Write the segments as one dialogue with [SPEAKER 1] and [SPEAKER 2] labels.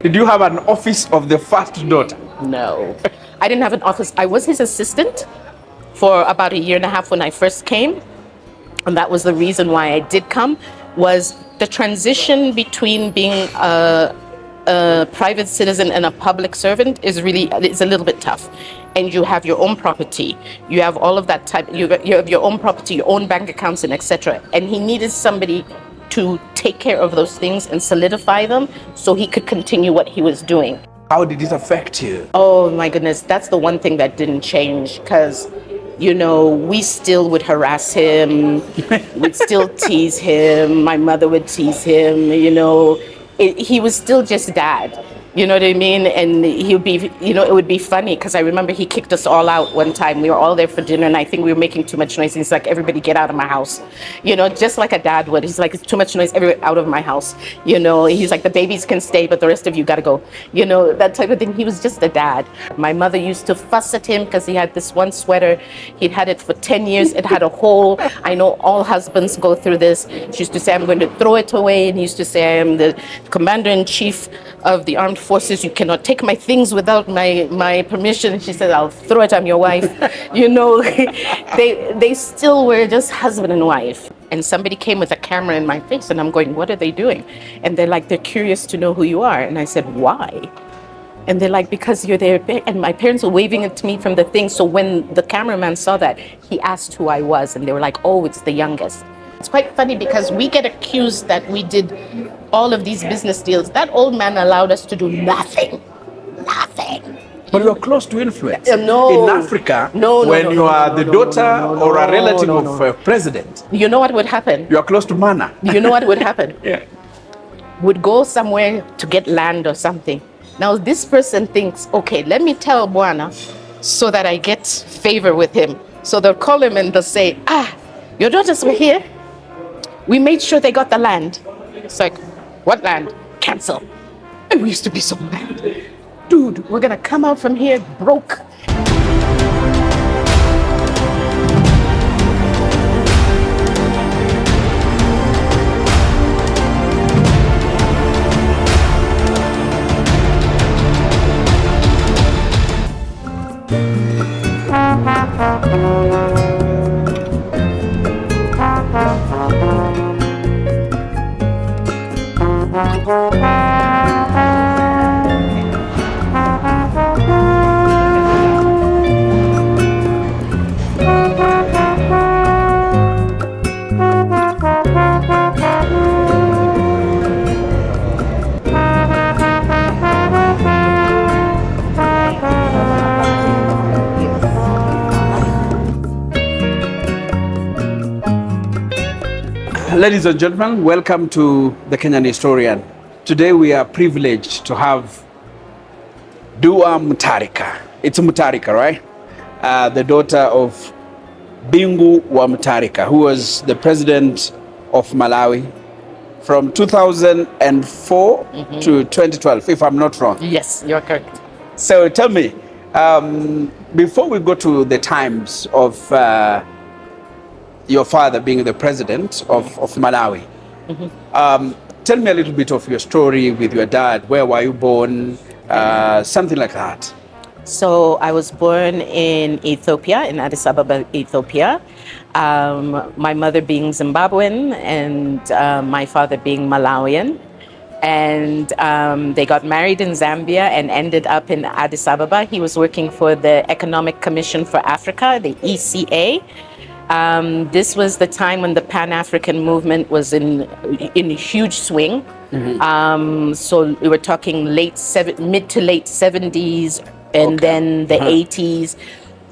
[SPEAKER 1] Did you have an office of the first daughter?
[SPEAKER 2] No, I didn't have an office. I was his assistant for about a year and a half when I first came. And that was the reason why I did come, was the transition between being a private citizen and a public servant is a little bit tough. And you have your own property, you have all of that type, you have your own property, your own bank accounts, and etc. And he needed somebody to take care of those things and solidify them so he could continue what he was doing.
[SPEAKER 1] How did it affect you?
[SPEAKER 2] Oh my goodness, that's the one thing that didn't change, because we still would harass him, we'd still tease him, my mother would tease him, he was still just dad. You know what I mean? And he would be, it would be funny because I remember he kicked us all out one time. We were all there for dinner and I think we were making too much noise. He's like, everybody get out of my house. Just like a dad would. He's like, it's too much noise, everybody out of my house. He's like, the babies can stay, but the rest of you got to go. That type of thing. He was just a dad. My mother used to fuss at him because he had this one sweater. He'd had it for 10 years. It had a hole. I know all husbands go through this. She used to say, I'm going to throw it away. And he used to say, I am the commander-in-chief of the armed forces. You cannot take my things without my permission. And she said, I'll throw it. I'm your wife. They still were just husband and wife. And somebody came with a camera in my face and I'm going, what are they doing? And they're like, they're curious to know who you are. And I said, why? And they're like, because you're there. And my parents were waving it to me from the thing. So when the cameraman saw that, he asked who I was. And they were like, oh, it's the youngest. It's quite funny because we get accused that we did all of these business deals. That old man allowed us to do nothing. Nothing.
[SPEAKER 1] But you're close to influence.
[SPEAKER 2] No.
[SPEAKER 1] In Africa, when you are the daughter or a relative of a president.
[SPEAKER 2] You know what would happen?
[SPEAKER 1] You are close to manna.
[SPEAKER 2] You know what would happen?
[SPEAKER 1] Yeah.
[SPEAKER 2] Would go somewhere to get land or something. Now this person thinks, okay, let me tell Bwana so that I get favor with him. So they'll call him and they'll say, your daughters were here. We made sure they got the land. It's like, what land? Cancel. And we used to be so mad. Dude, we're gonna come out from here broke.
[SPEAKER 1] Ladies and gentlemen, welcome to the Kenyan Historian. Today we are privileged to have Duwa Mutharika. It's Mutharika, right? The daughter of Duwa Mutharika, who was the president of Malawi from 2004 to 2012, if I'm not wrong.
[SPEAKER 2] Yes, you're correct.
[SPEAKER 1] So tell me, before we go to the times of your father being the president of Malawi, tell me a little bit of your story with your dad. Where were you born? Something like that.
[SPEAKER 2] So I was born in Ethiopia, in Addis Ababa, Ethiopia. My mother being Zimbabwean and my father being Malawian. And they got married in Zambia and ended up in Addis Ababa. He was working for the Economic Commission for Africa, the ECA. This was the time when the Pan-African movement was in a huge swing. So we were talking mid to late 70s and then the 80s.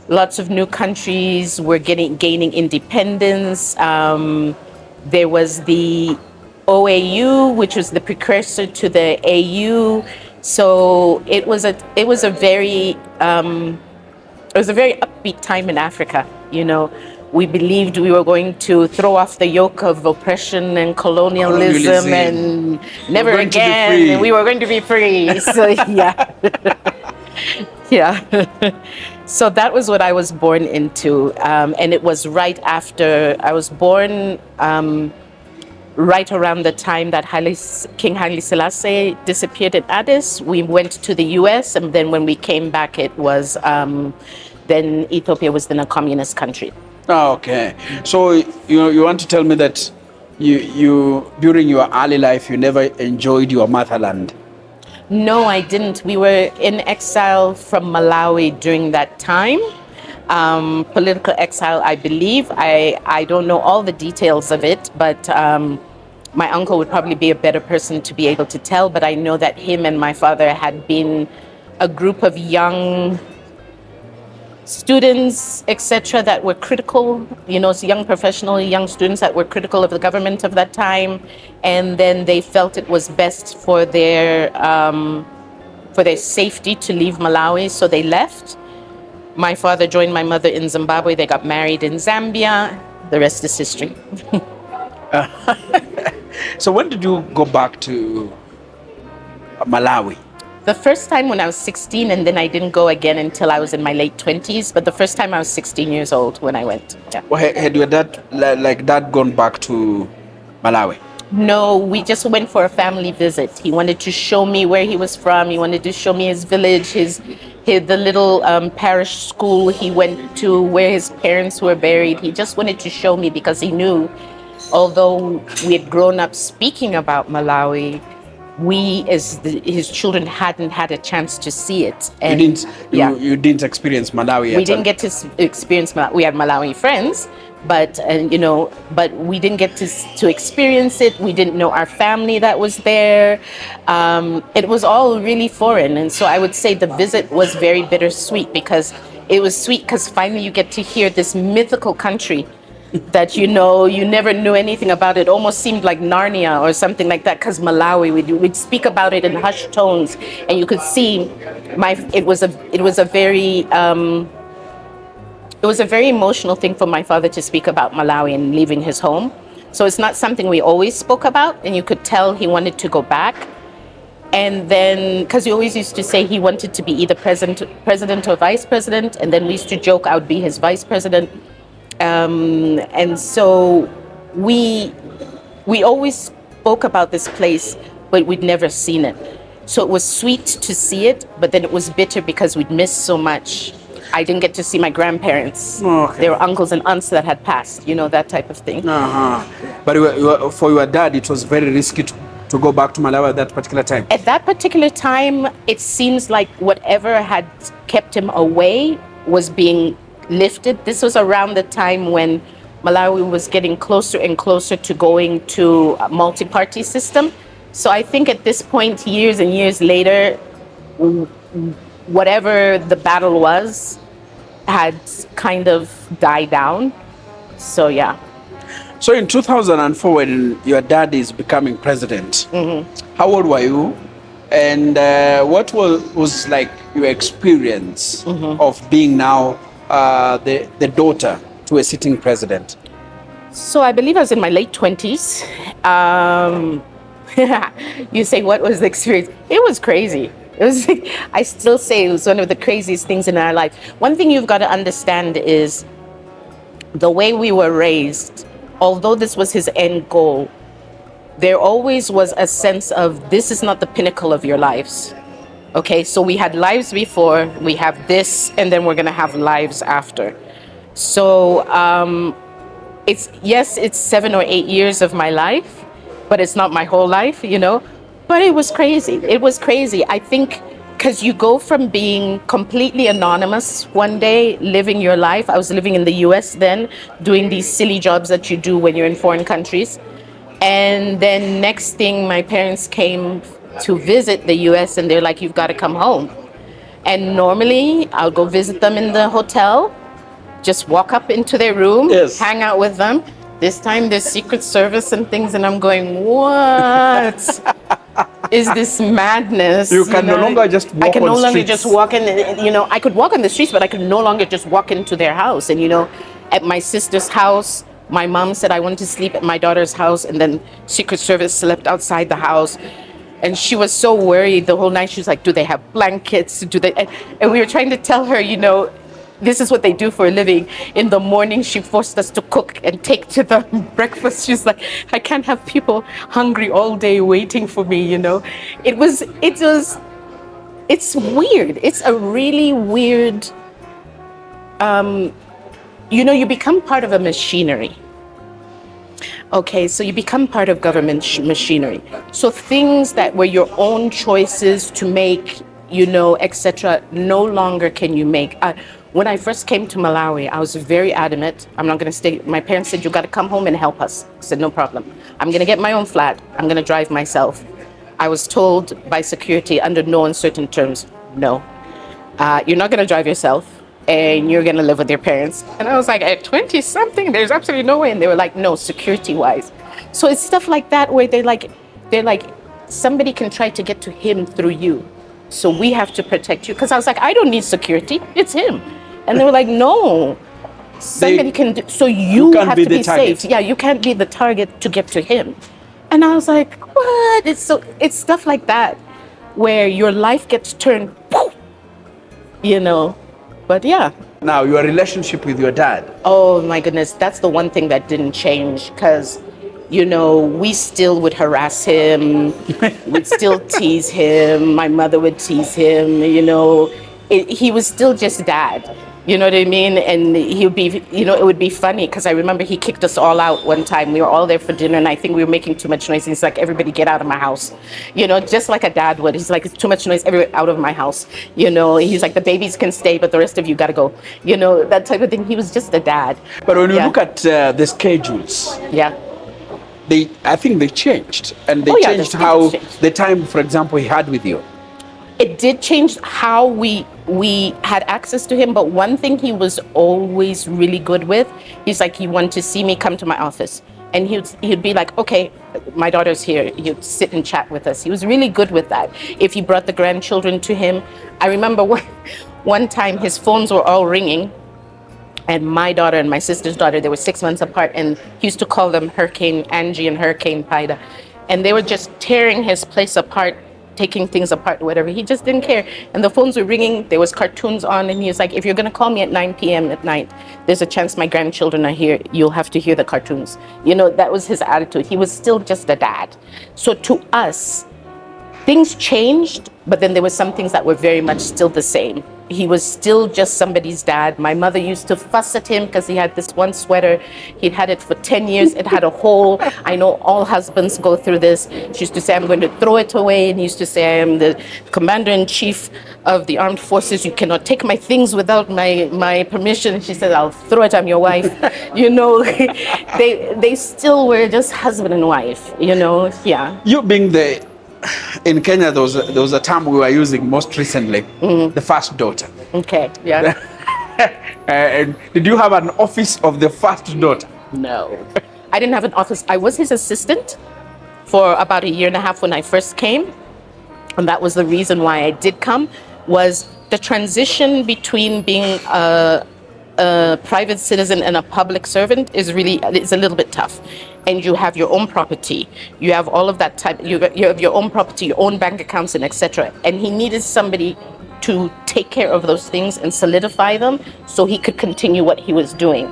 [SPEAKER 2] Lots of new countries were gaining independence. There was the OAU, which was the precursor to the AU. So it was a very upbeat time in Africa, We believed we were going to throw off the yoke of oppression and colonialism and never again. We were going to be free. So yeah. Yeah. So that was what I was born into. And it was right after I was born right around the time that King Haile Selassie disappeared in Addis. We went to the US, and then when we came back, it was then Ethiopia was then a communist country.
[SPEAKER 1] Oh, okay. So you want to tell me that you during your early life you never enjoyed your motherland?
[SPEAKER 2] No, I didn't. We were in exile from Malawi during that time. Political exile, I believe. I don't know all the details of it, but my uncle would probably be a better person to be able to tell. But I know that him and my father had been a group of young students, etc., that were critical, young professional, young students that were critical of the government of that time, and then they felt it was best for their safety to leave Malawi, so they left. My father joined my mother in Zimbabwe. They got married in Zambia. The rest is history.
[SPEAKER 1] So when did you go back to Malawi?
[SPEAKER 2] The first time when I was 16, and then I didn't go again until I was in my late 20s. But the first time I was 16 years old when I went. Yeah.
[SPEAKER 1] Well, had your dad, like dad, gone back to Malawi?
[SPEAKER 2] No, we just went for a family visit. He wanted to show me where he was from. He wanted to show me his village, the little parish school he went to, where his parents were buried. He just wanted to show me because he knew, although we had grown up speaking about Malawi, we as his children hadn't had a chance to see it. And
[SPEAKER 1] you didn't experience Malawi.
[SPEAKER 2] We didn't get to experience Malawi. We had Malawi friends, but but we didn't get to experience it. We didn't know our family that was there. It was all really foreign, and so I would say the visit was very bittersweet, because it was sweet because finally you get to hear this mythical country that you never knew anything about. It almost seemed like Narnia or something like that, because Malawi, we'd speak about it in hushed tones, and you could see it was a very emotional thing for my father to speak about Malawi and leaving his home. So it's not something we always spoke about, and you could tell he wanted to go back. And then, because he always used to say he wanted to be either president or vice president, and then we used to joke I would be his vice president. And so we always spoke about this place, but we'd never seen it. So it was sweet to see it, but then it was bitter because we'd missed so much. I didn't get to see my grandparents.
[SPEAKER 1] Okay.
[SPEAKER 2] There were uncles and aunts that had passed, that type of thing.
[SPEAKER 1] But for your dad, it was very risky to go back to Malawi at that particular time.
[SPEAKER 2] At that particular time, it seems like whatever had kept him away was being lifted. This was around the time when Malawi was getting closer and closer to going to a multi-party system. So I think at this point, years and years later, whatever the battle was had kind of died down. So yeah.
[SPEAKER 1] So in 2004, when your dad is becoming president, how old were you? And what was like your experience of being now the daughter to a sitting president?
[SPEAKER 2] So I believe I was in my late 20s. You say, what was the experience? It was crazy. I still say it was one of the craziest things in our life. One thing you've got to understand is the way we were raised, although this was his end goal, there always was a sense of this is not the pinnacle of your lives. Okay, so we had lives before, we have this, and then we're going to have lives after. So it's 7 or 8 years of my life, but it's not my whole life, But it was crazy. It was crazy. I think because you go from being completely anonymous one day, living your life. I was living in the US then, doing these silly jobs that you do when you're in foreign countries. And then next thing, my parents came to visit the US, and they're like, you've got to come home. And normally I'll go visit them in the hotel, just walk up into their room, hang out with them. This time there's Secret Service and things, and I'm going, what is this madness?
[SPEAKER 1] You can no longer just walk on
[SPEAKER 2] I can no longer
[SPEAKER 1] streets.
[SPEAKER 2] just walk in, I could walk on the streets, but I could no longer just walk into their house. And, at my sister's house, my mom said I wanted to sleep at my daughter's house, and then Secret Service slept outside the house. And she was so worried the whole night. She was like, do they have blankets? And we were trying to tell her, this is what they do for a living. In the morning, she forced us to cook and take to the breakfast. She's like, I can't have people hungry all day waiting for me, you know. It's weird. It's a really weird, you become part of a machinery. Okay, so you become part of government machinery. So things that were your own choices to make, etc., no longer can you make. When I first came to Malawi, I was very adamant. I'm not going to stay. My parents said, you got to come home and help us. I said, no problem. I'm going to get my own flat. I'm going to drive myself. I was told by security under no uncertain terms, no. You're not going to drive yourself and you're going to live with your parents. And I was like, at 20 something, there's absolutely no way. And they were like, no, security wise. So it's stuff like that where they're like, somebody can try to get to him through you. So we have to protect you. Because I was like, I don't need security. It's him. And they were like, no, somebody can do. So you have to be safe. Yeah, you can't be the target to get to him. And I was like, what? It's stuff like that where your life gets turned, But yeah.
[SPEAKER 1] Now, your relationship with your dad.
[SPEAKER 2] Oh my goodness, that's the one thing that didn't change because, we still would harass him. We'd still tease him. My mother would tease him, He was still just dad. You know what I mean? And he would be, it would be funny because I remember he kicked us all out one time. We were all there for dinner and I think we were making too much noise. He's like, everybody get out of my house. Just like a dad would. He's like, it's too much noise, everybody out of my house. He's like, the babies can stay, but the rest of you got to go. That type of thing. He was just a dad.
[SPEAKER 1] But when you look at the schedules, I think they changed. And they changed how the time, for example, he had with you.
[SPEAKER 2] It did change how we had access to him, but one thing he was always really good with, he's like, he wanted to see me come to my office. And he'd be like, okay, my daughter's here. He'd sit and chat with us. He was really good with that. If he brought the grandchildren to him, I remember one time his phones were all ringing, and my daughter and my sister's daughter, they were 6 months apart, and he used to call them Hurricane Angie and Hurricane Paida. And they were just tearing his place apart, taking things apart, whatever. He just didn't care. And the phones were ringing, there was cartoons on, and he was like, if you're gonna call me at 9 p.m. at night, there's a chance my grandchildren are here, you'll have to hear the cartoons. That was his attitude. He was still just a dad. So to us, things changed, but then there were some things that were very much still the same. He was still just somebody's dad. My mother used to fuss at him because he had this one sweater. He'd had it for 10 years. It had a hole. I know all husbands go through this. She used to say, I'm going to throw it away. And he used to say, I am the commander-in-chief of the armed forces. You cannot take my things without my permission. She said, I'll throw it. I'm your wife. They still were just husband and wife, yeah.
[SPEAKER 1] You being in Kenya, there was a term we were using most recently, the first daughter.
[SPEAKER 2] Okay, yeah.
[SPEAKER 1] And did you have an office of the first daughter?
[SPEAKER 2] No, I didn't have an office. I was his assistant for about a year and a half when I first came. And that was the reason why I did come, was the transition between being a private citizen and a public servant is a little bit tough. And you have your own property, you have all of that type, you have your own property, your own bank accounts, and etc. And he needed somebody to take care of those things and solidify them so he could continue what he was doing.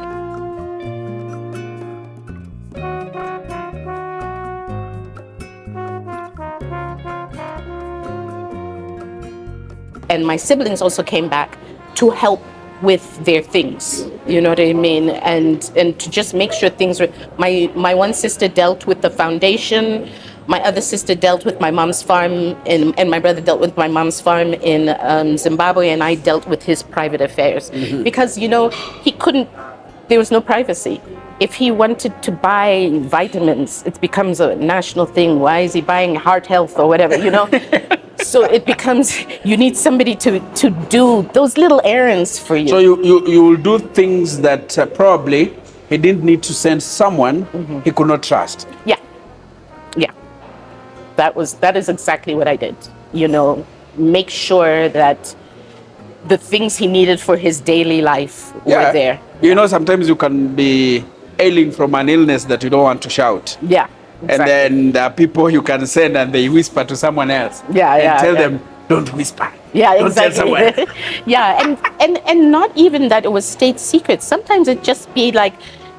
[SPEAKER 2] And my siblings also came back to help with their things, you know what I mean? And to just make sure things were, my one sister dealt with the foundation, my other sister dealt with my mom's farm, and my brother dealt with my mom's farm in Zimbabwe, and I dealt with his private affairs. Mm-hmm. Because, he couldn't, there was no privacy. If he wanted to buy vitamins, it becomes a national thing. Why is he buying heart health or whatever, So it becomes, you need somebody to do those little errands for you.
[SPEAKER 1] So you will do things that probably he didn't need to send someone he could not trust.
[SPEAKER 2] Yeah. That is exactly what I did. Make sure that the things he needed for his daily life were there.
[SPEAKER 1] Sometimes you can be ailing from an illness that you don't want to shout.
[SPEAKER 2] Yeah. Exactly.
[SPEAKER 1] And then there are people you can send and they whisper to someone else. Tell them, Don't whisper.
[SPEAKER 2] Yeah,
[SPEAKER 1] Don't tell someone.
[SPEAKER 2] exactly. Yeah, and not even that it was state secret. Sometimes it just be like,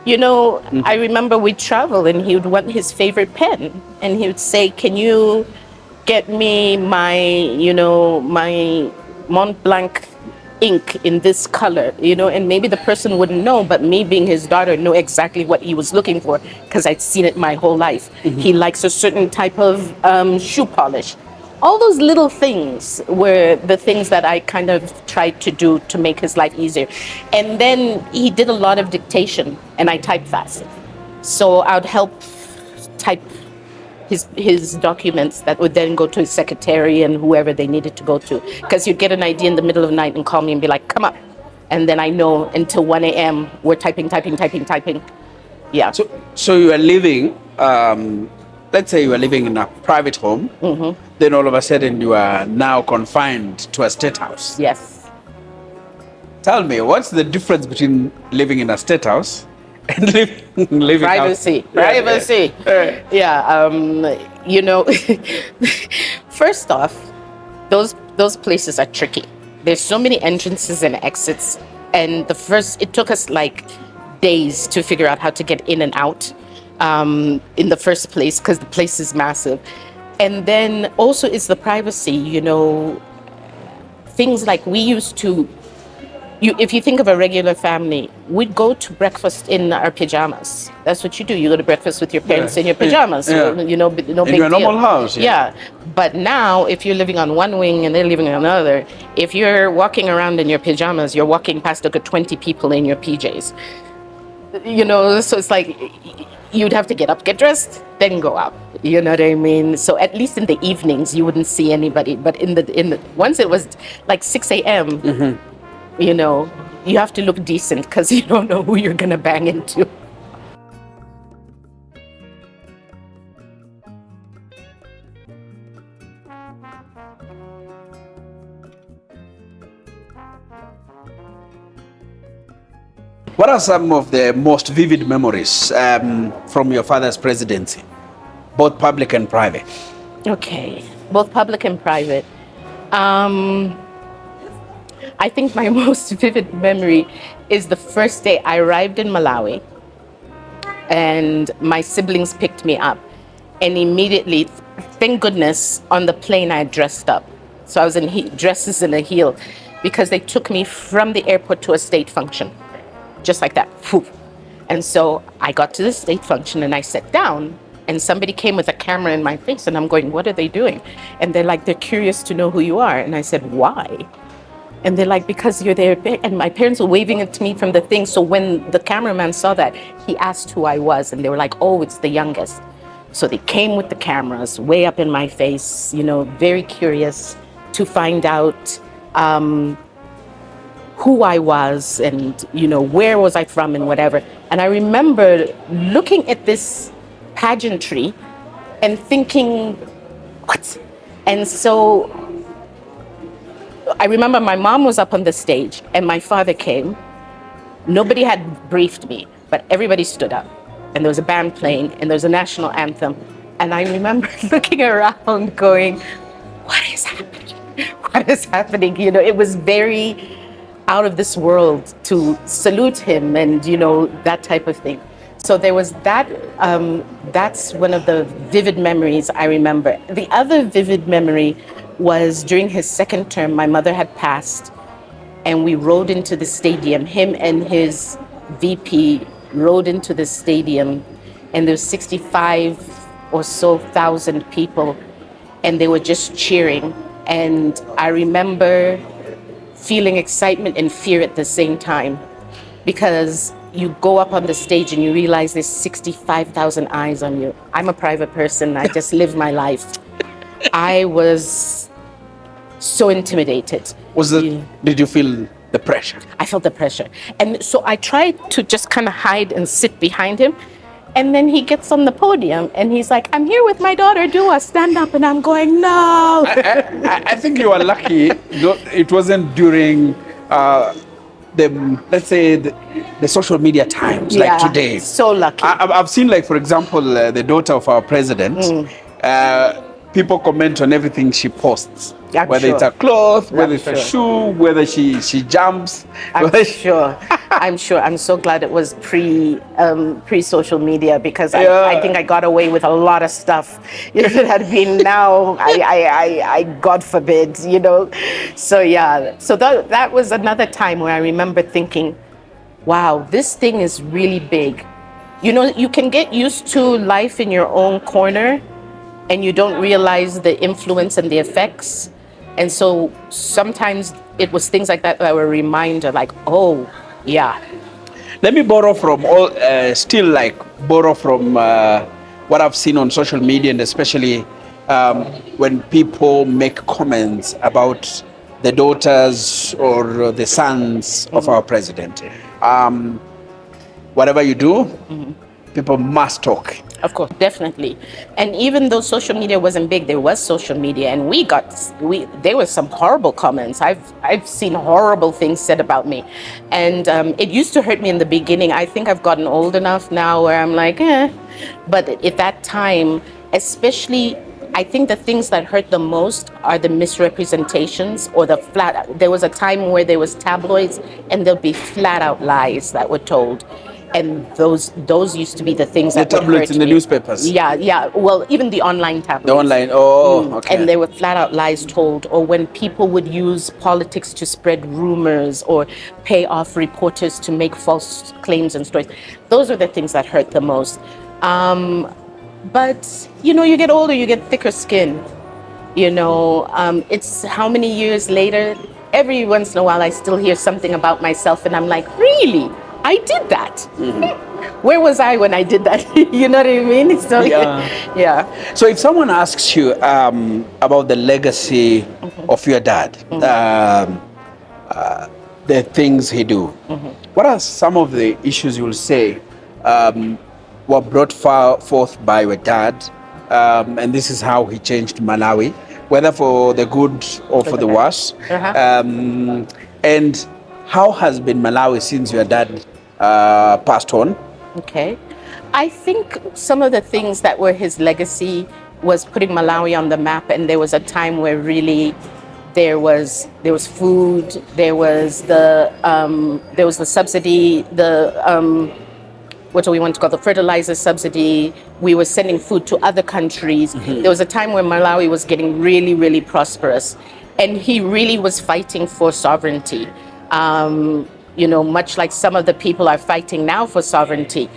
[SPEAKER 2] I remember we'd travel and he would want his favorite pen, and he would say, "Can you get me my Mont Blanc ink in this color?" And maybe the person wouldn't know, but me being his daughter know exactly what he was looking for because I'd seen it my whole life. He likes a certain type of shoe polish. All those little things were the things that I kind of tried to do to make his life easier. And then he did a lot of dictation, and I typed fast. So I would help type his documents that would then go to his secretary and whoever they needed to go to. Because you'd get an idea in the middle of the night and call me and be like, "Come up." And then I know until 1 a.m. we're typing. Yeah.
[SPEAKER 1] So you are living, let's say you are living in a private home, then all of a sudden you are now confined to a state house.
[SPEAKER 2] Yes.
[SPEAKER 1] Tell me, what's the difference between living in a state house and living
[SPEAKER 2] Privacy.
[SPEAKER 1] out?
[SPEAKER 2] Privacy. Yeah. First off, those places are tricky. There's so many entrances and exits, and it took us like days to figure out how to get in and out in the first place, because the place is massive. And then also is the privacy, things like we used to, if you think of a regular family, we'd go to breakfast in our pajamas. That's what you do. You go to breakfast with your parents in your pajamas.
[SPEAKER 1] Yeah.
[SPEAKER 2] No big
[SPEAKER 1] In
[SPEAKER 2] deal.
[SPEAKER 1] your normal house.
[SPEAKER 2] Yeah. But now, if you're living on one wing and they're living on another, if you're walking around in your pajamas, you're walking past like 20 people in your PJs. So it's like you'd have to get up, get dressed, then go out. You know what I mean? So at least in the evenings, you wouldn't see anybody. But in the once it was like 6 a.m., you have to look decent because you don't know who you're gonna bang into.
[SPEAKER 1] What are some of the most vivid memories from your father's presidency, both public and private?
[SPEAKER 2] Okay, both public and private. I think my most vivid memory is the first day I arrived in Malawi, and my siblings picked me up, and immediately, thank goodness, on the plane I dressed up. So I was in dresses and a heel, because they took me from the airport to a state function. Just like that. And so I got to the state function and I sat down, and somebody came with a camera in my face, and I'm going, "What are they doing?" And they're like, "They're curious to know who you are." And I said, "Why?" And they're like, "Because you're there." And my parents were waving at me from the thing. So when the cameraman saw that, he asked who I was, and they were like, "Oh, it's the youngest." So they came with the cameras way up in my face, very curious to find out who I was and, where was I from and whatever. And I remember looking at this pageantry and thinking, what? And so I remember my mom was up on the stage and my father came. Nobody had briefed me, but everybody stood up. And there was a band playing and there was a national anthem. And I remember looking around going, what is happening? What is happening? It was very out of this world to salute him and, that type of thing. So there was that, that's one of the vivid memories I remember. The other vivid memory was during his second term, my mother had passed and we rode into the stadium. Him and his VP rode into the stadium and there was 65 or so thousand people and they were just cheering. And I remember feeling excitement and fear at the same time, because you go up on the stage and you realize there's 65,000 eyes on you. I'm a private person. I just live my life. I was so intimidated.
[SPEAKER 1] Did you feel the pressure?
[SPEAKER 2] I felt the pressure. And so I tried to just kind of hide and sit behind him. And then he gets on the podium and he's like, "I'm here with my daughter, Duwa, stand up." And I'm going, no.
[SPEAKER 1] I think you are lucky. It wasn't during the social media times like today.
[SPEAKER 2] So lucky.
[SPEAKER 1] I've seen, like, for example, the daughter of our president. people comment on everything she posts.
[SPEAKER 2] I'm
[SPEAKER 1] Whether
[SPEAKER 2] sure.
[SPEAKER 1] it's a cloth, whether
[SPEAKER 2] I'm
[SPEAKER 1] it's a
[SPEAKER 2] sure.
[SPEAKER 1] shoe, whether she jumps.
[SPEAKER 2] I'm sure. I'm sure. I'm so glad it was pre social media, because I think I got away with a lot of stuff. If it had been now, I God forbid, you know. So yeah. So that was another time where I remember thinking, wow, this thing is really big. You know, you can get used to life in your own corner, and you don't realize the influence and the effects. And so sometimes it was things like that were a reminder, like, oh, yeah.
[SPEAKER 1] Let me borrow from borrow from what I've seen on social media, and especially when people make comments about the daughters or the sons of our president. Whatever you do, people must talk.
[SPEAKER 2] Of course, definitely. And even though social media wasn't big, there was social media, and there were some horrible comments. I've seen horrible things said about me, and it used to hurt me in the beginning. I think I've gotten old enough now where I'm like, eh. But at that time, especially, I think the things that hurt the most are the misrepresentations or the flat. There was a time where there was tabloids, and there'll be flat out lies that were told. And those used to be the things that
[SPEAKER 1] The
[SPEAKER 2] would
[SPEAKER 1] tablets
[SPEAKER 2] hurt
[SPEAKER 1] in the
[SPEAKER 2] me.
[SPEAKER 1] newspapers.
[SPEAKER 2] Yeah. Well, even the online tabloids.
[SPEAKER 1] The online. Oh, okay.
[SPEAKER 2] And there were flat out lies told, or when people would use politics to spread rumors or pay off reporters to make false claims and stories. Those are the things that hurt the most. But you know, you get older, you get thicker skin. You know, it's how many years later, every once in a while I still hear something about myself, and I'm like, really? I did that. Where was I when I did that? You know what I mean? So, yeah.
[SPEAKER 1] So if someone asks you about the legacy of your dad, the things he do, what are some of the issues you will say were brought forth by your dad, and this is how he changed Malawi, whether for the good or for the worse? And how has been Malawi since your dad passed on?
[SPEAKER 2] Okay. I think some of the things that were his legacy was putting Malawi on the map, and there was a time where really there was food, there was the subsidy, what do we want to call the fertilizer subsidy. We were sending food to other countries. There was a time when Malawi was getting really, really prosperous, and he really was fighting for sovereignty. You know, much like some of the people are fighting now for sovereignty.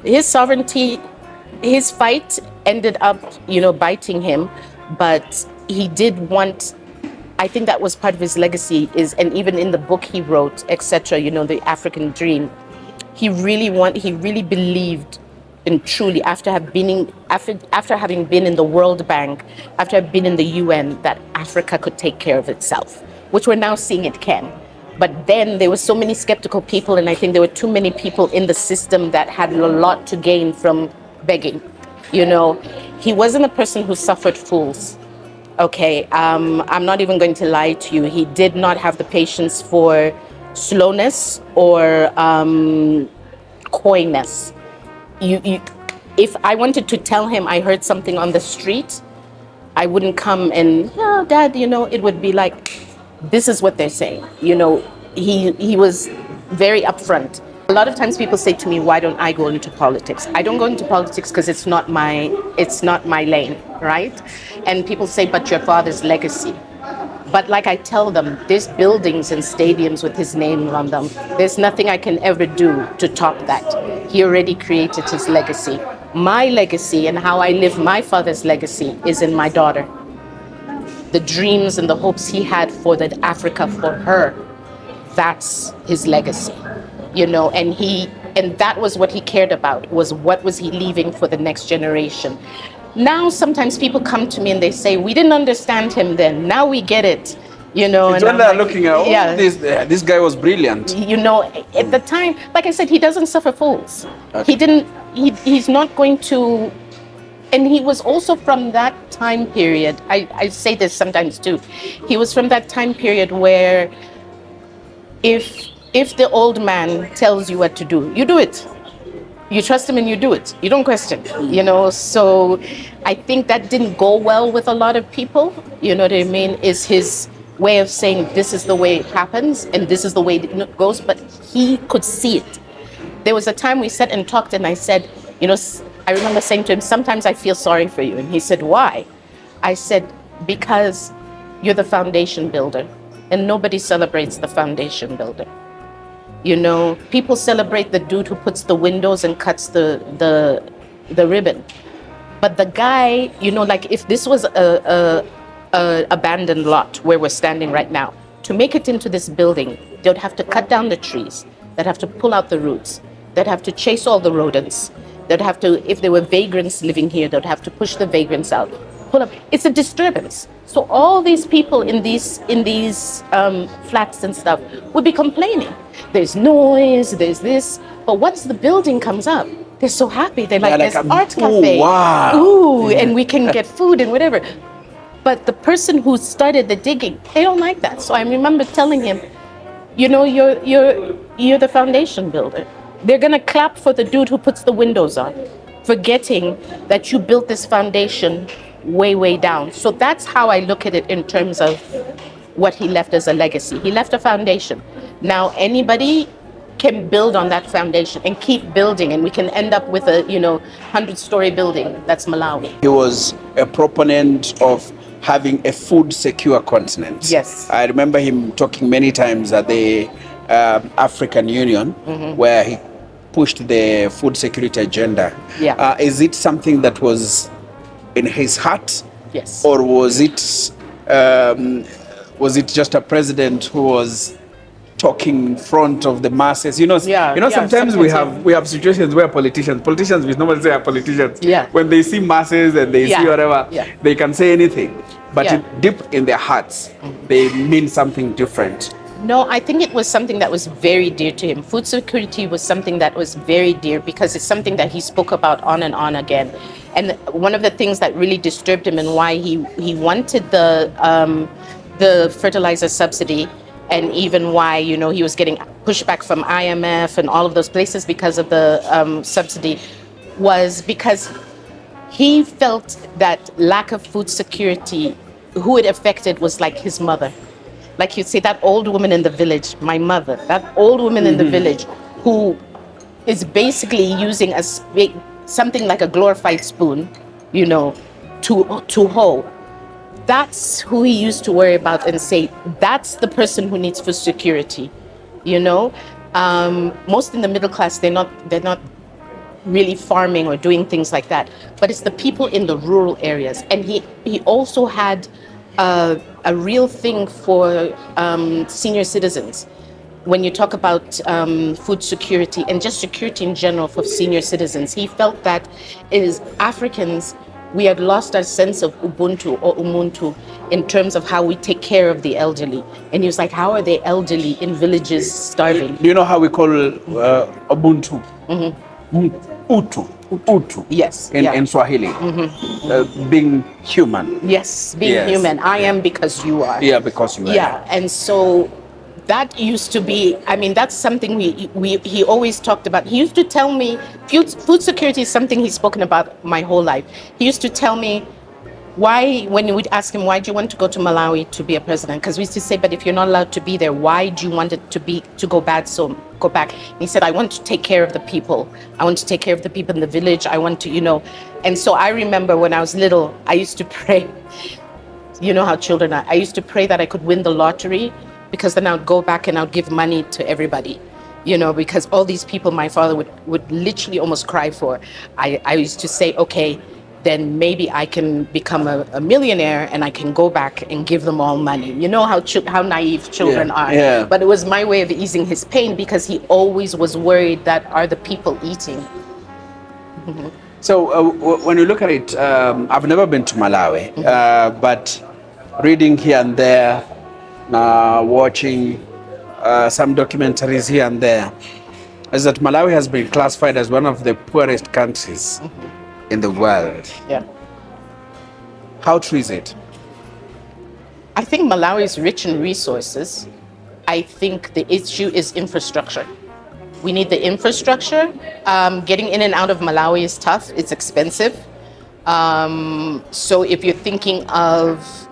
[SPEAKER 2] His fight ended up, you know, biting him, but he did want, I think that was part of his legacy, and even in the book he wrote, etc., you know, the African dream, he really believed, and truly, after having been in the World Bank, after having been in the UN, that Africa could take care of itself, which we're now seeing it can. But then there were so many skeptical people, and I think there were too many people in the system that had a lot to gain from begging. You know, he wasn't a person who suffered fools. Okay, I'm not even going to lie to you. He did not have the patience for slowness or coyness. If I wanted to tell him I heard something on the street, I wouldn't come and, oh, Dad, you know, it would be like, this is what they're saying. You know, he was very upfront. A lot of times people say to me, why don't I go into politics? I don't go into politics because it's not my lane, right? And people say, but your father's legacy. But like I tell them, there's buildings and stadiums with his name on them. There's nothing I can ever do to top that. He already created his legacy. My legacy and how I live my father's legacy is in my daughter. The dreams and the hopes he had for that Africa for her, that's his legacy, you know, and that was what he cared about, was what was he leaving for the next generation. Now sometimes people come to me and they say, we didn't understand him then, now we get it, you know.
[SPEAKER 1] It's when they're looking at, this guy was brilliant.
[SPEAKER 2] You know, at the time, like I said, he doesn't suffer fools. Okay. He's not going to. And he was also from that time period, I say this sometimes too, he was from that time period where if the old man tells you what to do, you do it. you trust him and you do it. You don't question, you know. So I think that didn't go well with a lot of people. You know what I mean? Is his way of saying this is the way it happens and this is the way it goes, but he could see it. There was a time we sat and talked, and I said, you know, I remember saying to him, sometimes I feel sorry for you. And he said, why? I said, because you're the foundation builder, and nobody celebrates the foundation builder. You know, people celebrate the dude who puts the windows and cuts the ribbon. But the guy, you know, like if this was a abandoned lot where we're standing right now, to make it into this building, they'd have to cut down the trees, they'd have to pull out the roots, they'd have to chase all the rodents, they'd have to, if there were vagrants living here, they'd have to push the vagrants out, pull up. It's a disturbance. So all these people in these flats and stuff would be complaining. There's noise, there's this, but once the building comes up, they're so happy. They're like, there's art cafe.
[SPEAKER 1] Wow.
[SPEAKER 2] Ooh, and we can get food and whatever. But the person who started the digging, they don't like that. So I remember telling him, you know, you're the foundation builder. They're gonna clap for the dude who puts the windows on, forgetting that you built this foundation way down. So that's how I look at it in terms of what he left as a legacy. He left a foundation. Now anybody can build on that foundation and keep building, and we can end up with a 100-story building. That's Malawi.
[SPEAKER 1] He was a proponent of having a food secure continent.
[SPEAKER 2] Yes.
[SPEAKER 1] I remember him talking many times at the African Union, where he pushed the food security agenda.
[SPEAKER 2] Yeah.
[SPEAKER 1] Is it something that was in his heart?
[SPEAKER 2] Yes.
[SPEAKER 1] Or was it just a president who was talking in front of the masses? Sometimes we have situations where politicians we normally say are politicians.
[SPEAKER 2] Yeah.
[SPEAKER 1] When they see masses and they see whatever, they can say anything. But deep in their hearts, they mean something different.
[SPEAKER 2] No, I think it was something that was very dear to him. Food security was something that was very dear because it's something that he spoke about on and on again. And one of the things that really disturbed him and why he wanted the fertilizer subsidy, and even why he was getting pushback from IMF and all of those places because of the subsidy, was because he felt that lack of food security, who it affected was like his mother. Like you'd say, that old woman in the village, my mother, that old woman in the village who is basically using something like a glorified spoon, to hoe. That's who he used to worry about and say, that's the person who needs food security. Most in the middle class, they're not really farming or doing things like that, but it's the people in the rural areas. And he also had a real thing for senior citizens. When you talk about food security and just security in general for senior citizens, he felt that as Africans, we had lost our sense of Ubuntu or Umuntu in terms of how we take care of the elderly. And he was like, how are the elderly in villages starving?
[SPEAKER 1] Do you know how we call Ubuntu? Utu.
[SPEAKER 2] Yes.
[SPEAKER 1] In Swahili. Being human.
[SPEAKER 2] Yes, being human. I am because you are.
[SPEAKER 1] Yeah, because you are.
[SPEAKER 2] Yeah, and so that used to be, that's something he always talked about. He used to tell me, food security is something he's spoken about my whole life. He used to tell me, when we'd ask him, why do you want to go to Malawi to be a president? Because we used to say, but if you're not allowed to be there, why do you want it to go bad? So go back. And he said, I want to take care of the people. I want to take care of the people in the village. I want to, And so I remember when I was little, I used to pray. You know how children are. I used to pray that I could win the lottery, because then I would go back and I would give money to everybody. Because all these people my father would literally almost cry for. I used to say, okay, then maybe I can become a millionaire and I can go back and give them all money. You know how naive children are.
[SPEAKER 1] Yeah.
[SPEAKER 2] But it was my way of easing his pain, because he always was worried that are the people eating.
[SPEAKER 1] So when you look at it, I've never been to Malawi, but reading here and there, watching some documentaries here and there, is that Malawi has been classified as one of the poorest countries in the world.
[SPEAKER 2] Yeah.
[SPEAKER 1] How true is it?
[SPEAKER 2] I think Malawi is rich in resources. I think the issue is infrastructure. We need the infrastructure. Getting in and out of Malawi is tough. It's expensive. So if you're thinking of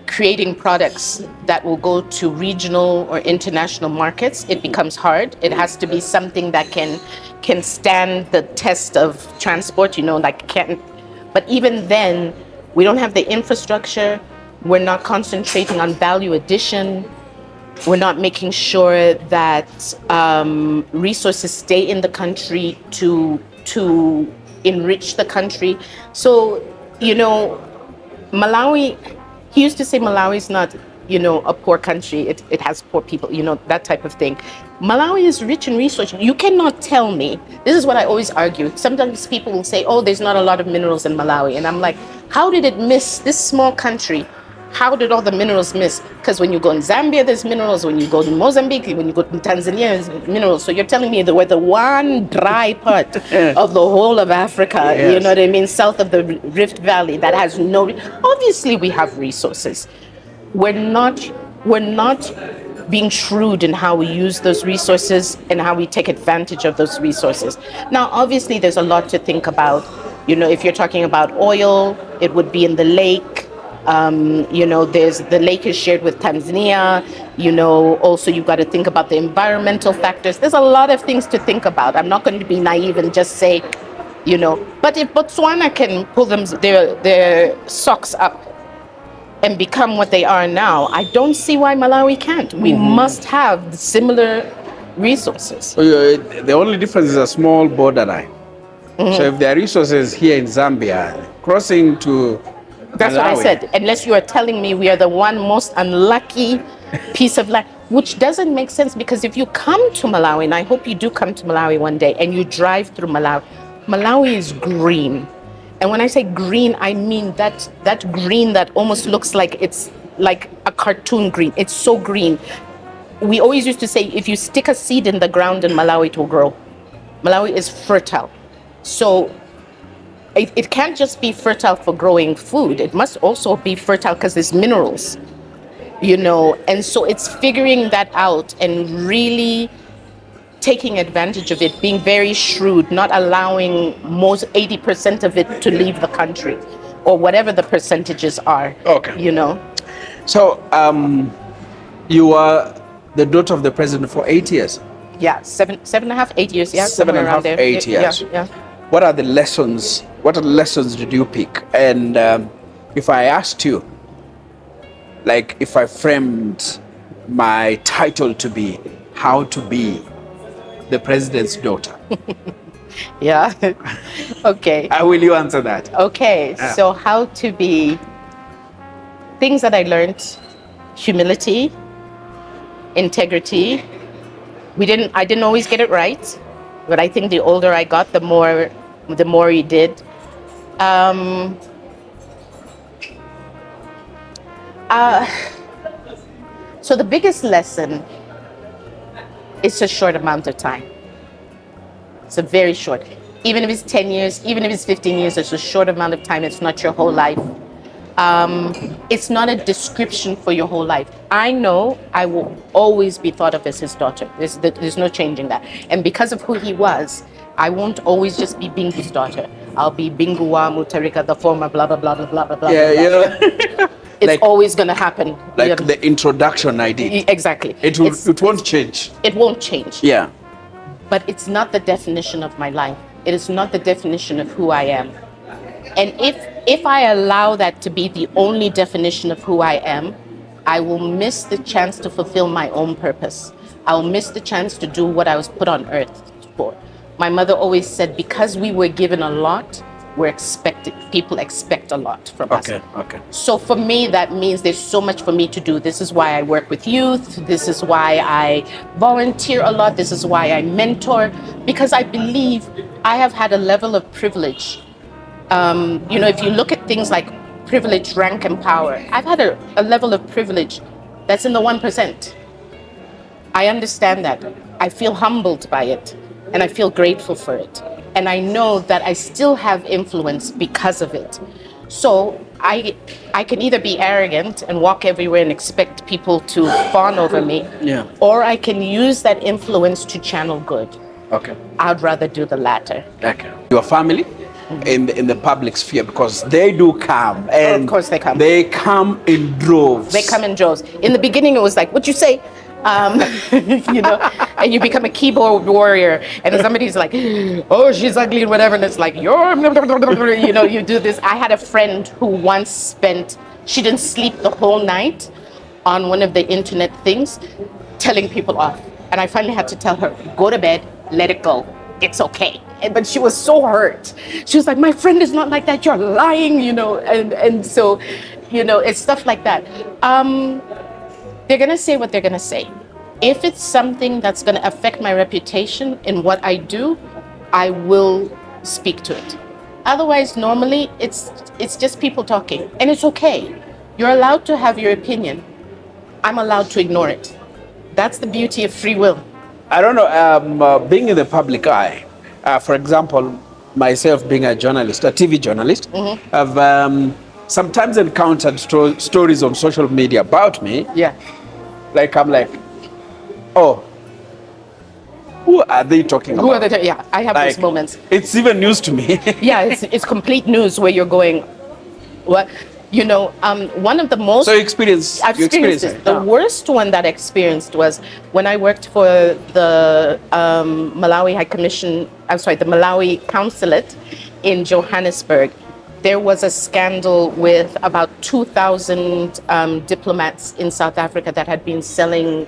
[SPEAKER 2] creating products that will go to regional or international markets, it becomes hard. It has to be something that can stand the test of transport, but even then, we don't have the infrastructure. We're not concentrating on value addition. We're not making sure that resources stay in the country to enrich the country. So, Malawi, he used to say Malawi is not, a poor country. It has poor people, that type of thing. Malawi is rich in resources. You cannot tell me. This is what I always argue. Sometimes people will say, oh, there's not a lot of minerals in Malawi. And I'm like, how did it miss this small country? How did all the minerals miss? Because when you go in Zambia, there's minerals. When you go to Mozambique, when you go to Tanzania, there's minerals. So you're telling me that we're the one dry part of the whole of Africa,
[SPEAKER 1] Yes.
[SPEAKER 2] you know what I mean, south of the Rift Valley that has no... Obviously, we have resources. We're not being shrewd in how we use those resources and how we take advantage of those resources. Now, obviously, there's a lot to think about. If you're talking about oil, it would be in the lake. There's the lake is shared with Tanzania. Also you've got to think about the environmental factors. There's a lot of things to think about. I'm not going to be naive and just say, but if Botswana can pull their socks up and become what they are now, I don't see why Malawi can't. We must have similar resources.
[SPEAKER 1] So the only difference is a small border line. So if there are resources here in Zambia, crossing to
[SPEAKER 2] That's
[SPEAKER 1] Malawi.
[SPEAKER 2] what I said. Unless you are telling me we are the one most unlucky piece of land, which doesn't make sense, because if you come to Malawi, and I hope you do come to Malawi one day, and you drive through Malawi, Malawi is green. And when I say green, I mean that green that almost looks like it's like a cartoon green. It's so green. We always used to say, if you stick a seed in the ground in Malawi, it will grow. Malawi is fertile. So it can't just be fertile for growing food. It must also be fertile because there's minerals, And so it's figuring that out and really taking advantage of it, being very shrewd, not allowing most 80% of it to leave the country or whatever the percentages are.
[SPEAKER 1] Okay. So you were the daughter of the president for 8 years.
[SPEAKER 2] Yeah, 7.5, 8 years. Yeah,
[SPEAKER 1] 7.5, 8 years.
[SPEAKER 2] Yeah.
[SPEAKER 1] What are the lessons? What lessons did you pick? And if I asked you, like if I framed my title to be how to be the president's daughter.
[SPEAKER 2] Yeah. Okay.
[SPEAKER 1] How will you answer that?
[SPEAKER 2] Okay.
[SPEAKER 1] Yeah.
[SPEAKER 2] So how to be, things that I learned: humility, integrity. I didn't always get it right, but I think the older I got, the more you did. So the biggest lesson, it's a short amount of time. It's a very short. Even if it's 10 years, even if it's 15 years, it's a short amount of time. It's not your whole life. It's not a description for your whole life. I know I will always be thought of as his daughter. There's no changing that. And because of who he was, I won't always just be Bingu's daughter. I'll be Duwa Mutharika, the former blah, blah, blah, blah, blah, blah, blah. It's always going to happen.
[SPEAKER 1] Like the introduction I did.
[SPEAKER 2] Exactly.
[SPEAKER 1] It won't change.
[SPEAKER 2] It won't change.
[SPEAKER 1] Yeah.
[SPEAKER 2] But it's not the definition of my life. It is not the definition of who I am. And if I allow that to be the only definition of who I am, I will miss the chance to fulfill my own purpose. I'll miss the chance to do what I was put on earth for. My mother always said, because we were given a lot, people expect a lot from us.
[SPEAKER 1] Okay.
[SPEAKER 2] So for me, that means there's so much for me to do. This is why I work with youth. This is why I volunteer a lot. This is why I mentor, because I believe I have had a level of privilege. If you look at things like privilege, rank, and power, I've had a level of privilege that's in the 1%. I understand that. I feel humbled by it, and I feel grateful for it. And I know that I still have influence because of it. So I can either be arrogant and walk everywhere and expect people to fawn over me,
[SPEAKER 1] Yeah.
[SPEAKER 2] or I can use that influence to channel good.
[SPEAKER 1] Okay.
[SPEAKER 2] I'd rather do the latter.
[SPEAKER 1] Okay. Your family in the public sphere, because they do come, and
[SPEAKER 2] Of course they come.
[SPEAKER 1] They come in droves.
[SPEAKER 2] They come in droves. In the beginning, it was like, "What'd you say?" You know, and you become a keyboard warrior, and then somebody's like, "Oh, she's ugly," and whatever, and it's like, "You're," you know, you do this. I had a friend who once she didn't sleep the whole night on one of the internet things, telling people off. And I finally had to tell her, "Go to bed, let it go. It's okay." But she was so hurt. She was like, "My friend is not like that. You're lying," you know, and so, you know, it's stuff like that. They're gonna say what they're gonna say. If it's something that's gonna affect my reputation in what I do, I will speak to it. Otherwise, normally it's just people talking, and it's okay. You're allowed to have your opinion. I'm allowed to ignore it. That's the beauty of free will.
[SPEAKER 1] I don't know, being in the public eye, for example, myself being a journalist, a TV journalist, I've sometimes encountered stories on social media about me.
[SPEAKER 2] Yeah.
[SPEAKER 1] Like, I'm like, oh, who are they talking about?
[SPEAKER 2] Who are they? Yeah, I have
[SPEAKER 1] Like,
[SPEAKER 2] those moments.
[SPEAKER 1] It's even news to me.
[SPEAKER 2] Yeah, it's complete news where you're going, what? You know, one of the most...
[SPEAKER 1] So you experienced
[SPEAKER 2] it. The worst one that I experienced was when I worked for the Malawi High Commission, the Malawi Consulate in Johannesburg. There was a scandal with about 2,000 diplomats in South Africa that had been selling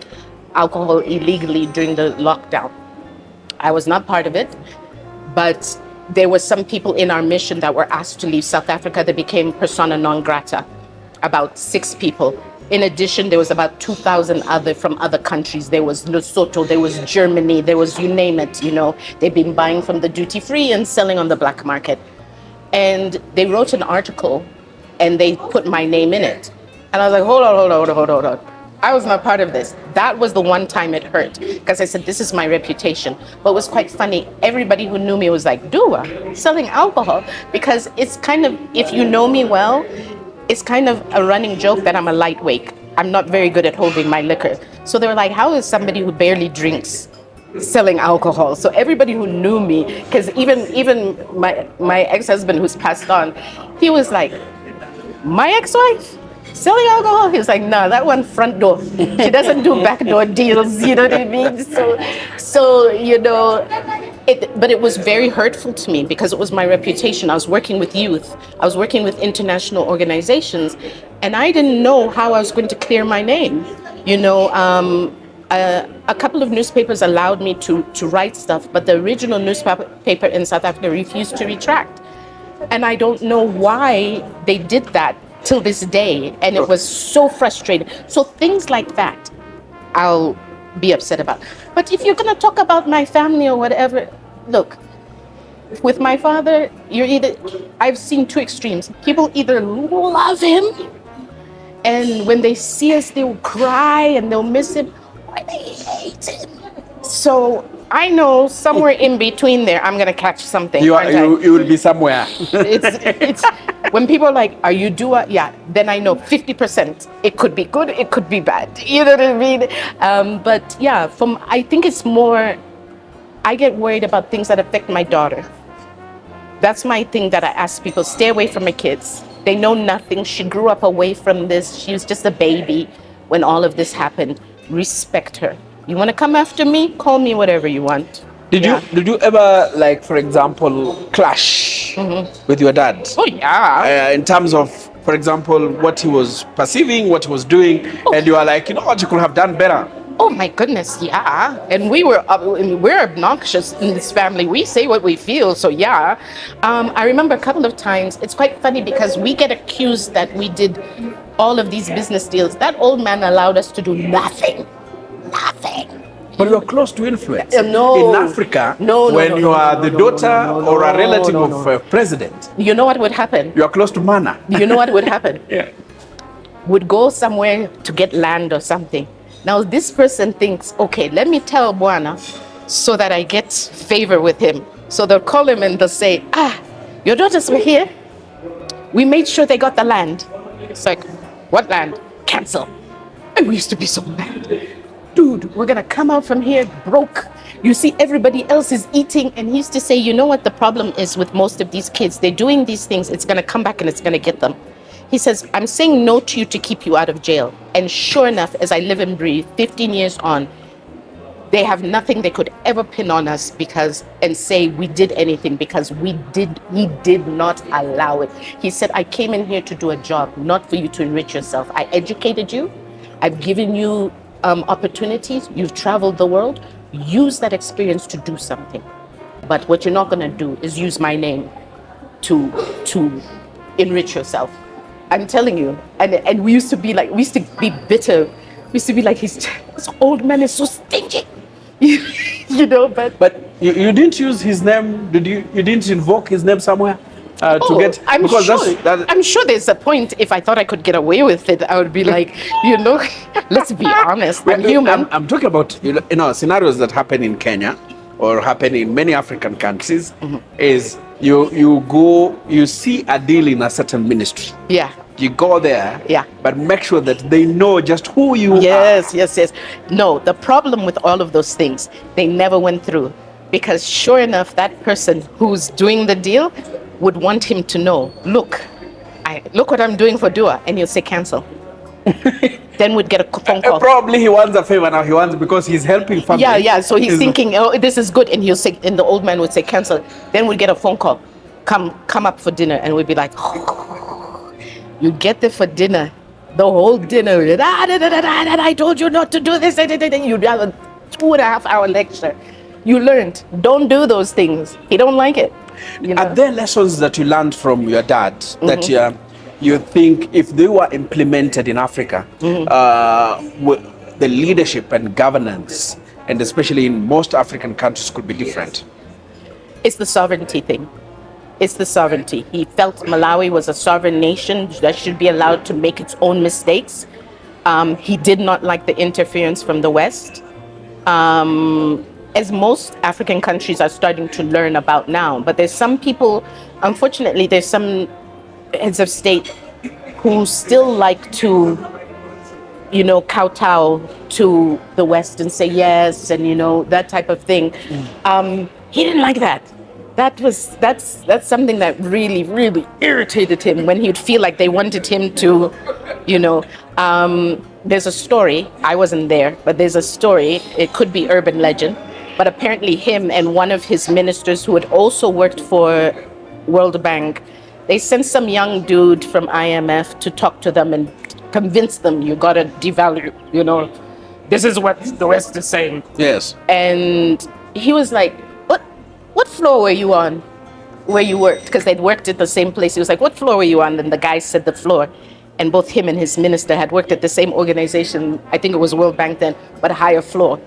[SPEAKER 2] alcohol illegally during the lockdown. I was not part of it, but there were some people in our mission that were asked to leave South Africa. They became persona non grata, about 6 people. In addition, there was about 2,000 from other countries. There was Lesotho, there was Germany, there was, you name it, you know. They've been buying from the duty free and selling on the black market. And they wrote an article and they put my name in it. And I was like, hold on. I was not part of this. That was the one time it hurt, because I said, this is my reputation. But it was quite funny. Everybody who knew me was like, Duwa, selling alcohol? Because it's kind of, if you know me well, it's kind of a running joke that I'm a lightweight. I'm not very good at holding my liquor. So they were like, how is somebody who barely drinks selling alcohol? So everybody who knew me, because even my ex-husband who's passed on, he was like, my ex-wife selling alcohol? He was like, no, that one front door. She doesn't do backdoor deals, you know what I mean? So you know, but it was very hurtful to me because it was my reputation. I was working with youth. I was working with international organizations, and I didn't know how I was going to clear my name. You know, a couple of newspapers allowed me to write stuff, but the original newspaper in South Africa refused to retract. And I don't know why they did that till this day. And it was so frustrating. So things like that, I'll be upset about. But if you're going to talk about my family or whatever, look, with my father, I've seen 2 extremes. People either love him, and when they see us, they will cry and they'll miss him, or they hate him. So I know somewhere in between there, I'm gonna catch something.
[SPEAKER 1] You will be somewhere.
[SPEAKER 2] It's when people are like, "Are you Duwa?" Yeah, then I know 50%. It could be good, it could be bad. You know what I mean? But yeah, I think it's more. I get worried about things that affect my daughter. That's my thing that I ask people: stay away from my kids. They know nothing. She grew up away from this. She was just a baby when all of this happened. Respect her. You want to come after me? Call me whatever you want.
[SPEAKER 1] Did you ever, like, for example, clash with your dad?
[SPEAKER 2] Oh yeah.
[SPEAKER 1] In terms of, for example, what he was perceiving, what he was doing, and you are like, you know what, you could have done better.
[SPEAKER 2] Oh my goodness, yeah. And we're obnoxious in this family. We say what we feel, so yeah. I remember a couple of times. It's quite funny because we get accused that we did all of these business deals. That old man allowed us to do nothing.
[SPEAKER 1] But you are close to influence.
[SPEAKER 2] No.
[SPEAKER 1] In Africa,
[SPEAKER 2] No,
[SPEAKER 1] when you are the daughter or a relative of a president,
[SPEAKER 2] you know what would happen?
[SPEAKER 1] you are close to mana.
[SPEAKER 2] You know what would happen?
[SPEAKER 1] Yeah.
[SPEAKER 2] Would go somewhere to get land or something. Now this person thinks, okay, let me tell Bwana so that I get favor with him. So they'll call him and they'll say, your daughters were here. We made sure they got the land. It's like, what land? Cancel. And we used to be so mad. Dude, we're gonna come out from here broke. You see, everybody else is eating. And he used to say, you know what the problem is with most of these kids? They're doing these things, it's gonna come back and it's gonna get them. He says, I'm saying no to you to keep you out of jail. And sure enough, as I live and breathe, 15 years on, they have nothing they could ever pin on us and say we did anything because he did not allow it. He said, I came in here to do a job, not for you to enrich yourself. I educated you. I've given you opportunities. You've traveled the world. Use that experience to do something. But what you're not going to do is use my name to enrich yourself. I'm telling you. And we used to be bitter. We used to be like, this old man is so stingy. You know,
[SPEAKER 1] but you didn't use his name. Did you? You didn't invoke his name somewhere to get?
[SPEAKER 2] I'm
[SPEAKER 1] because
[SPEAKER 2] sure. I'm sure there's a point. If I thought I could get away with it, I would be like, let's be honest. I'm human.
[SPEAKER 1] I'm talking about scenarios that happen in Kenya or happen in many African countries. Mm-hmm. Is you go, you see a deal in a certain ministry.
[SPEAKER 2] Yeah.
[SPEAKER 1] You go there,
[SPEAKER 2] yeah,
[SPEAKER 1] but make sure that they know just who you are.
[SPEAKER 2] Yes. No, the problem with all of those things, they never went through. Because sure enough, that person who's doing the deal would want him to know, look what I'm doing for Duwa. And he'll say, cancel. Then we'd get a phone call.
[SPEAKER 1] Probably he wants a favor now. He wants because he's helping family.
[SPEAKER 2] Yeah. So he's thinking, oh, this is good. And he'll say, and the old man would say, cancel. Then we'd get a phone call. Come up for dinner. And we'd be like, you get there for dinner, the whole dinner. I told you not to do this. You'd have a 2.5 hour lecture. You learned, don't do those things. He don't like it.
[SPEAKER 1] Are there lessons that you learned from your dad that you think if they were implemented in Africa, the leadership and governance, and especially in most African countries, could be different?
[SPEAKER 2] It's the sovereignty thing. It's the sovereignty. He felt Malawi was a sovereign nation that should be allowed to make its own mistakes. He did not like the interference from the West, as most African countries are starting to learn about now. But there's some people, unfortunately, there's some heads of state who still like to, kowtow to the West and say yes, and that type of thing. He didn't like that. That's something that really, really irritated him when he'd feel like they wanted him to, there's a story, I wasn't there, but there's a story, it could be urban legend, but apparently him and one of his ministers who had also worked for World Bank, they sent some young dude from IMF to talk to them and convince them, you gotta devalue, this is what the West is saying.
[SPEAKER 1] Yes.
[SPEAKER 2] And he was like, what floor were you on where you worked? Because they'd worked at the same place. He was like, what floor were you on? And the guy said the floor. And both him and his minister had worked at the same organization. I think it was World Bank then, but a higher floor.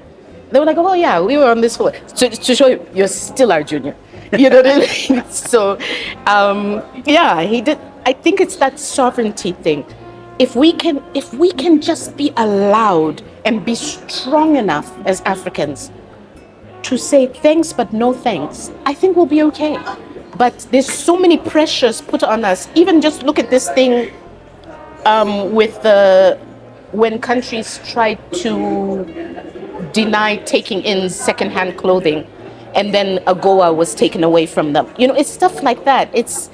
[SPEAKER 2] They were like, oh yeah, we were on this floor. To show you, you're still our junior. You know what I mean? So, he did. I think it's that sovereignty thing. If we can just be allowed and be strong enough as Africans to say thanks but no thanks, I think we'll be okay. But there's so many pressures put on us. Even just look at this thing when countries try to deny taking in secondhand clothing, and then AGOA was taken away from them. It's stuff like that. It's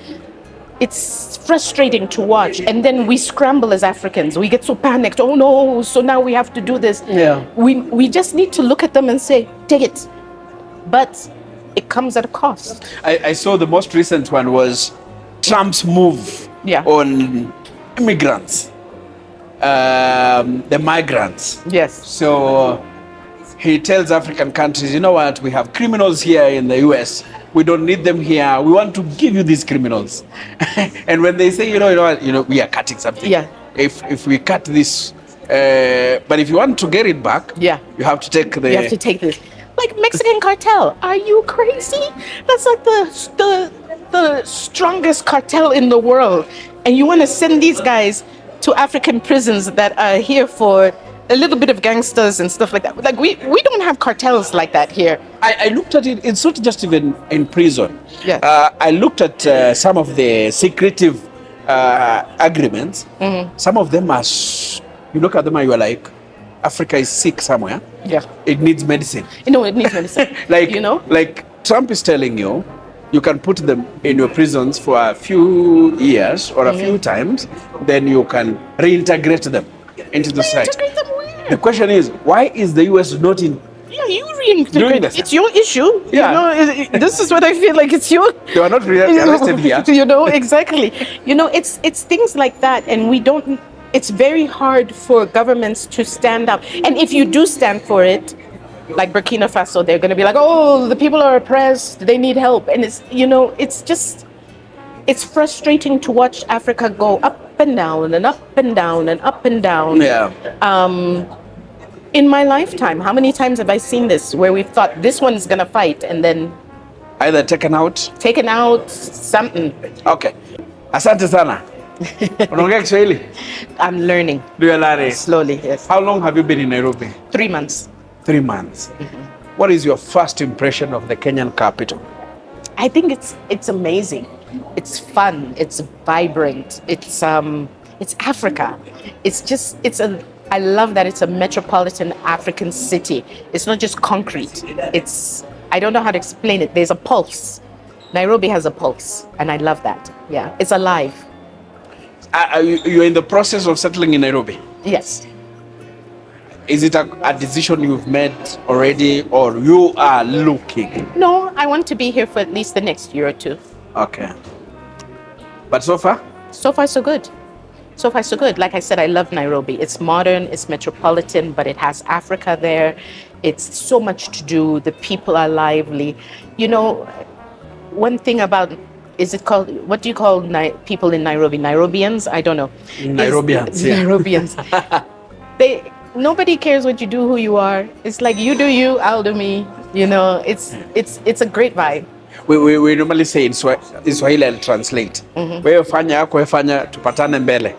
[SPEAKER 2] frustrating to watch. And then we scramble as Africans. We get so panicked. Oh no, so now we have to do this.
[SPEAKER 1] Yeah.
[SPEAKER 2] We just need to look at them and say, take it. But it comes at a cost.
[SPEAKER 1] I saw the most recent one was Trump's move on immigrants, the migrants.
[SPEAKER 2] Yes.
[SPEAKER 1] So he tells African countries, you know what, we have criminals here in the US. We don't need them here. We want to give you these criminals. And when they say, we are cutting something.
[SPEAKER 2] Yeah.
[SPEAKER 1] If we cut this, but if you want to get it back, you have to take
[SPEAKER 2] You have to take this. Like Mexican cartel. Are you crazy? That's like the strongest cartel in the world. And you want to send these guys to African prisons that are here for a little bit of gangsters and stuff like that. Like we don't have cartels like that here.
[SPEAKER 1] I looked at it. It's not just even in prison.
[SPEAKER 2] Yeah.
[SPEAKER 1] I looked at some of the secretive agreements, some of them are, you look at them and you are like, Africa is sick somewhere.
[SPEAKER 2] Yeah.
[SPEAKER 1] It needs medicine.
[SPEAKER 2] It needs medicine.
[SPEAKER 1] Like, like Trump is telling you, you can put them in your prisons for a few years or a few times, then you can reintegrate them into the society.
[SPEAKER 2] Reintegrate them where?
[SPEAKER 1] The question is, why is the US not in?
[SPEAKER 2] Yeah, you reintegrate. It's your issue.
[SPEAKER 1] Yeah.
[SPEAKER 2] This is what I feel like. It's your.
[SPEAKER 1] They are not arrested here.
[SPEAKER 2] Exactly. It's things like that, and we don't. It's very hard for governments to stand up, and if you do stand for it, like Burkina Faso, they're going to be like, oh, the people are oppressed, they need help. And it's frustrating to watch Africa go up and down and up and down and up and down.
[SPEAKER 1] Yeah.
[SPEAKER 2] In my lifetime, how many times have I seen this where we've thought this one's going to fight and then
[SPEAKER 1] either taken out,
[SPEAKER 2] something.
[SPEAKER 1] Okay. Asante sana. Unaongea Kiswahili?
[SPEAKER 2] I'm learning.
[SPEAKER 1] Do you learn it?
[SPEAKER 2] Slowly, yes.
[SPEAKER 1] How long have you been in Nairobi?
[SPEAKER 2] 3 months.
[SPEAKER 1] 3 months. What is your first impression of the Kenyan capital?
[SPEAKER 2] I think it's amazing. It's fun. It's vibrant. It's Africa. I love that it's a metropolitan African city. It's not just concrete. I don't know how to explain it. There's a pulse. Nairobi has a pulse, and I love that. Yeah, it's alive.
[SPEAKER 1] You're in the process of settling in Nairobi?
[SPEAKER 2] Yes.
[SPEAKER 1] Is it a decision you've made already, or you are looking?
[SPEAKER 2] No, I want to be here for at least the next year or two.
[SPEAKER 1] Okay. But so far?
[SPEAKER 2] So far, so good. So far, so good. Like I said, I love Nairobi. It's modern, it's metropolitan, but it has Africa there. It's so much to do. The people are lively. One thing about, what do you call people in Nairobi? Nairobians? I don't know.
[SPEAKER 1] Nairobians, yeah.
[SPEAKER 2] Nairobians. Nobody cares what you do, who you are. It's like you do you, I'll do me. It's a great vibe.
[SPEAKER 1] We normally say in Swahili, I'll translate. Wewe fanya yako, fanya tupatane mbele.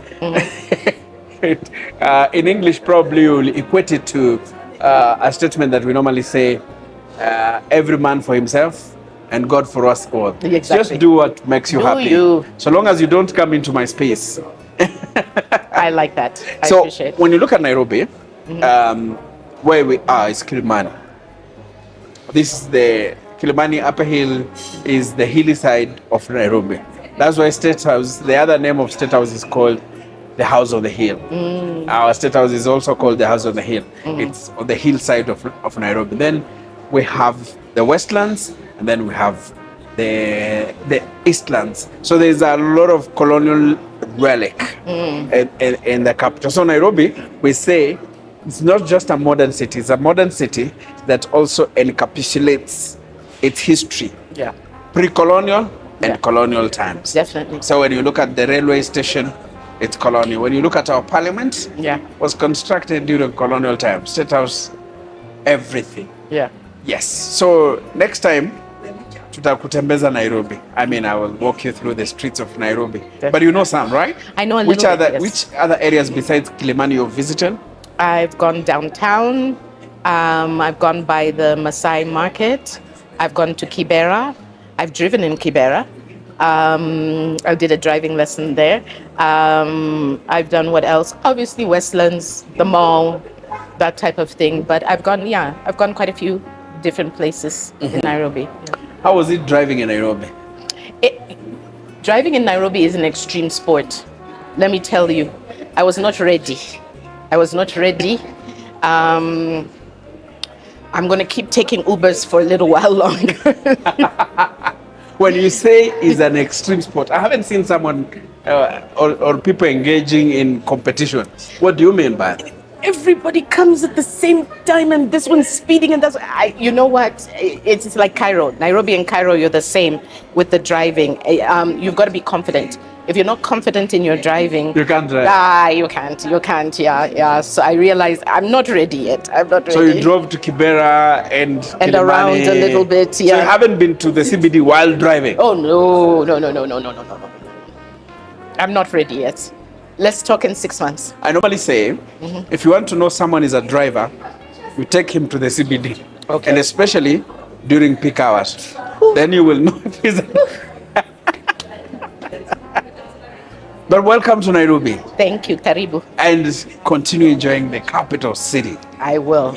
[SPEAKER 1] In English, probably you'll equate it to a statement that we normally say, every man for himself and God for us all.
[SPEAKER 2] Exactly.
[SPEAKER 1] Just do what makes you happy.
[SPEAKER 2] You.
[SPEAKER 1] So long as you don't come into my space.
[SPEAKER 2] I like that. I
[SPEAKER 1] so
[SPEAKER 2] appreciate it.
[SPEAKER 1] When you look at Nairobi, where we are is Kilimani. This is the Kilimani Upper Hill is the hilly side of Nairobi. That's why State House, the other name of State House is called the House of the Hill. Our State House is also called the House of the Hill. It's on the hillside of Nairobi. Then we have the Westlands, and then we have the Eastlands. So there's a lot of colonial relic in the capital. So Nairobi, we say, it's not just a modern city. It's a modern city that also encapsulates its history.
[SPEAKER 2] Yeah.
[SPEAKER 1] Pre-colonial and colonial times.
[SPEAKER 2] Definitely.
[SPEAKER 1] So when you look at the railway station, it's colonial. When you look at our parliament, was constructed during colonial times. State House, everything.
[SPEAKER 2] Yeah.
[SPEAKER 1] Yes. So next time, tutakutembeza Nairobi. I will walk you through the streets of Nairobi. Definitely. But you know some, right?
[SPEAKER 2] I know a little bit, yes.
[SPEAKER 1] Which other areas besides Kilimani you've visited?
[SPEAKER 2] I've gone downtown. I've gone by the Maasai Market. I've gone to Kibera. I've driven in Kibera. I did a driving lesson there. I've done what else? Obviously Westlands, the mall, that type of thing. But I've gone quite a few different places in Nairobi. Yeah.
[SPEAKER 1] How was it driving in Nairobi?
[SPEAKER 2] Driving in Nairobi is an extreme sport. Let me tell you, I was not ready. I'm going to keep taking Ubers for a little while longer.
[SPEAKER 1] When you say it's an extreme sport, I haven't seen someone or people engaging in competition. What do you mean by it?
[SPEAKER 2] Everybody comes at the same time, and this one's speeding, and you know what? It's like Cairo. Nairobi and Cairo, you're the same with the driving. You've got to be confident. If you're not confident in your driving,
[SPEAKER 1] you can't drive.
[SPEAKER 2] You can't. Yeah. So I realized I'm not ready yet.
[SPEAKER 1] So you drove to Kibera and
[SPEAKER 2] around a little bit. Yeah.
[SPEAKER 1] So you haven't been to the CBD while driving?
[SPEAKER 2] Oh no. I'm not ready yet. Let's talk in 6 months.
[SPEAKER 1] I normally say, if you want to know someone is a driver, you take him to the CBD. Okay. And especially during peak hours. Then you will know if he's But welcome to Nairobi
[SPEAKER 2] Thank you, Karibu.
[SPEAKER 1] and continue enjoying the capital city.
[SPEAKER 2] I will.